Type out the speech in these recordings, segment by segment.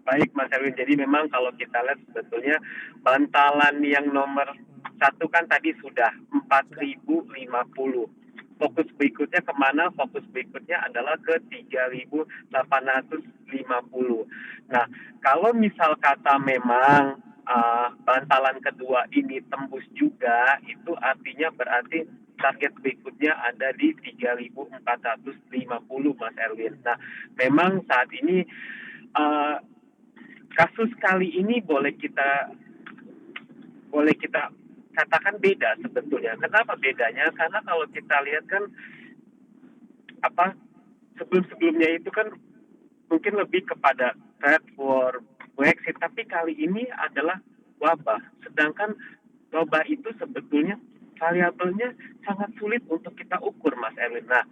Baik Mas Erwin, jadi memang kalau kita lihat sebetulnya bantalan yang nomor satu kan tadi sudah Sudah. 4.050. Fokus berikutnya kemana? Fokus berikutnya adalah ke 3.850. Nah, kalau misal kata memang bantalan kedua ini tembus juga, itu artinya berarti target berikutnya ada di 3.450 Mas Erwin. Nah, memang saat ini uh, kasus kali ini boleh kita katakan beda sebetulnya. Kenapa bedanya? Karena kalau kita lihat kan apa sebelum-sebelumnya itu kan mungkin lebih kepada trade war, Brexit, tapi kali ini adalah wabah. Sedangkan wabah itu sebetulnya variabelnya sangat sulit untuk kita ukur, Mas Erwin. Nah,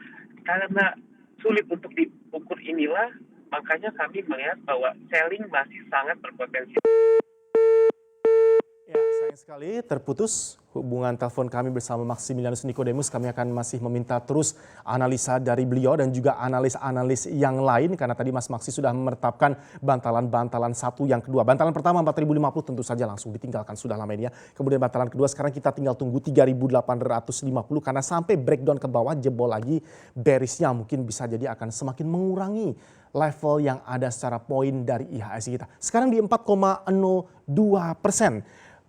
karena sulit untuk diukur inilah makanya kami melihat bahwa selling masih sangat berpotensi. Ya, sayang sekali terputus hubungan telepon kami bersama Maximilianus Nicodemus. Kami akan masih meminta terus analisa dari beliau dan juga analis-analis yang lain karena tadi Mas Maksi sudah menetapkan bantalan-bantalan satu yang kedua. Bantalan pertama 4.050 tentu saja langsung ditinggalkan sudah lama ini ya. Kemudian bantalan kedua sekarang kita tinggal tunggu 3.850 karena sampai breakdown ke bawah jebol lagi bearisnya mungkin bisa jadi akan semakin mengurangi level yang ada secara poin dari IHSG kita. Sekarang di 4,02%.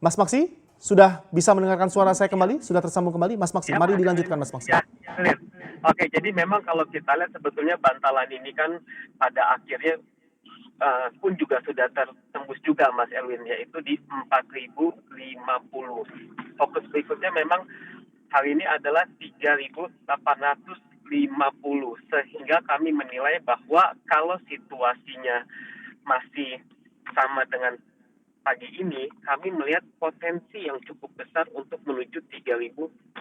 Mas Maksi, sudah bisa mendengarkan suara saya kembali? Sudah tersambung kembali? Mas Maksi, Ya, mari Mas dilanjutkan Erwin. Mas Maksi. Ya, clear. Oke, jadi memang kalau kita lihat sebetulnya bantalan ini kan pada akhirnya pun juga sudah tertembus juga Mas Erwin, yaitu di 4.050. Fokus berikutnya memang hal ini adalah 3.850, sehingga kami menilai bahwa kalau situasinya masih sama dengan pagi ini, kami melihat potensi yang cukup besar untuk menuju 3.850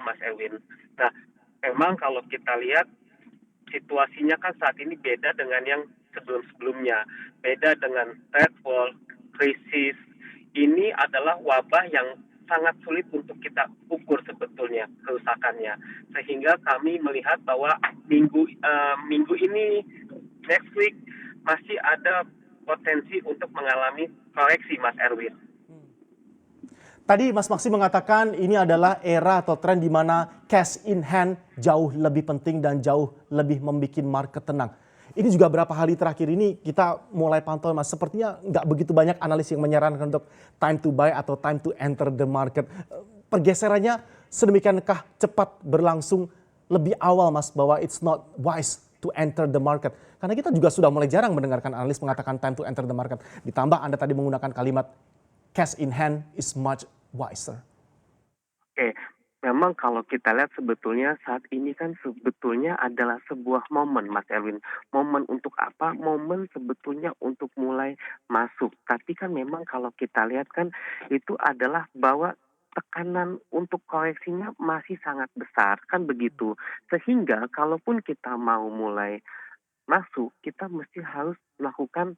Mas Erwin. Nah, memang kalau kita lihat situasinya kan saat ini beda dengan yang sebelum-sebelumnya. Beda dengan trade war, krisis. Ini adalah wabah yang sangat sulit untuk kita ukur sebetulnya kerusakannya. Sehingga kami melihat bahwa minggu ini, next week, masih ada potensi untuk mengalami koreksi, Mas Erwin. Tadi Mas Maksi mengatakan ini adalah era atau tren di mana cash in hand jauh lebih penting dan jauh lebih membuat market tenang. Ini juga berapa hari terakhir ini kita mulai pantau Mas, sepertinya nggak begitu banyak analis yang menyarankan untuk time to buy atau time to enter the market. Pergeserannya sedemikiankah cepat berlangsung lebih awal Mas bahwa it's not wise to enter the market. Karena kita juga sudah mulai jarang mendengarkan analis mengatakan time to enter the market. Ditambah Anda tadi menggunakan kalimat cash in hand is much wiser. Oke, memang kalau kita lihat sebetulnya saat ini kan sebetulnya adalah sebuah momen, Mas Erwin. Momen untuk apa? Momen sebetulnya untuk mulai masuk. Tapi kan memang kalau kita lihat kan itu adalah bahwa tekanan untuk koreksinya masih sangat besar, kan begitu. Sehingga kalaupun kita mau mulai masuk, kita mesti harus melakukan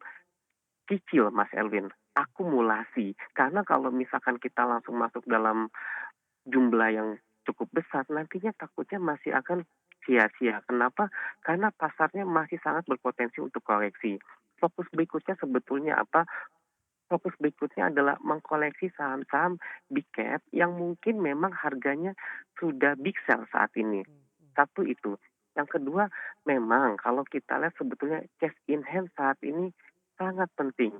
cicil, Mas Erwin, akumulasi. Karena kalau misalkan kita langsung masuk dalam jumlah yang cukup besar, nantinya takutnya masih akan sia-sia. Kenapa? Karena pasarnya masih sangat berpotensi untuk koreksi. Fokus berikutnya sebetulnya apa? Fokus berikutnya adalah mengkoleksi saham-saham big cap yang mungkin memang harganya sudah big sell saat ini. Satu itu. Yang kedua, memang kalau kita lihat sebetulnya cash in hand saat ini sangat penting.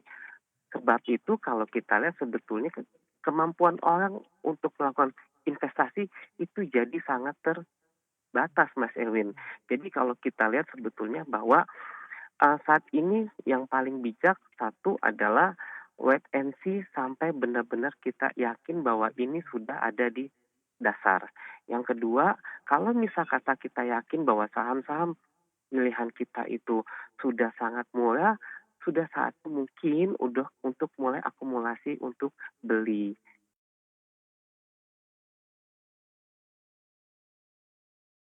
Sebab itu kalau kita lihat sebetulnya kemampuan orang untuk melakukan investasi itu jadi sangat terbatas, Mas Erwin. Jadi kalau kita lihat sebetulnya bahwa saat ini yang paling bijak satu adalah wait and see sampai benar-benar kita yakin bahwa ini sudah ada di dasar. Yang kedua, kalau misal kata kita yakin bahwa saham-saham pilihan kita itu sudah sangat murah, sudah saatnya mungkin udah untuk mulai akumulasi untuk beli.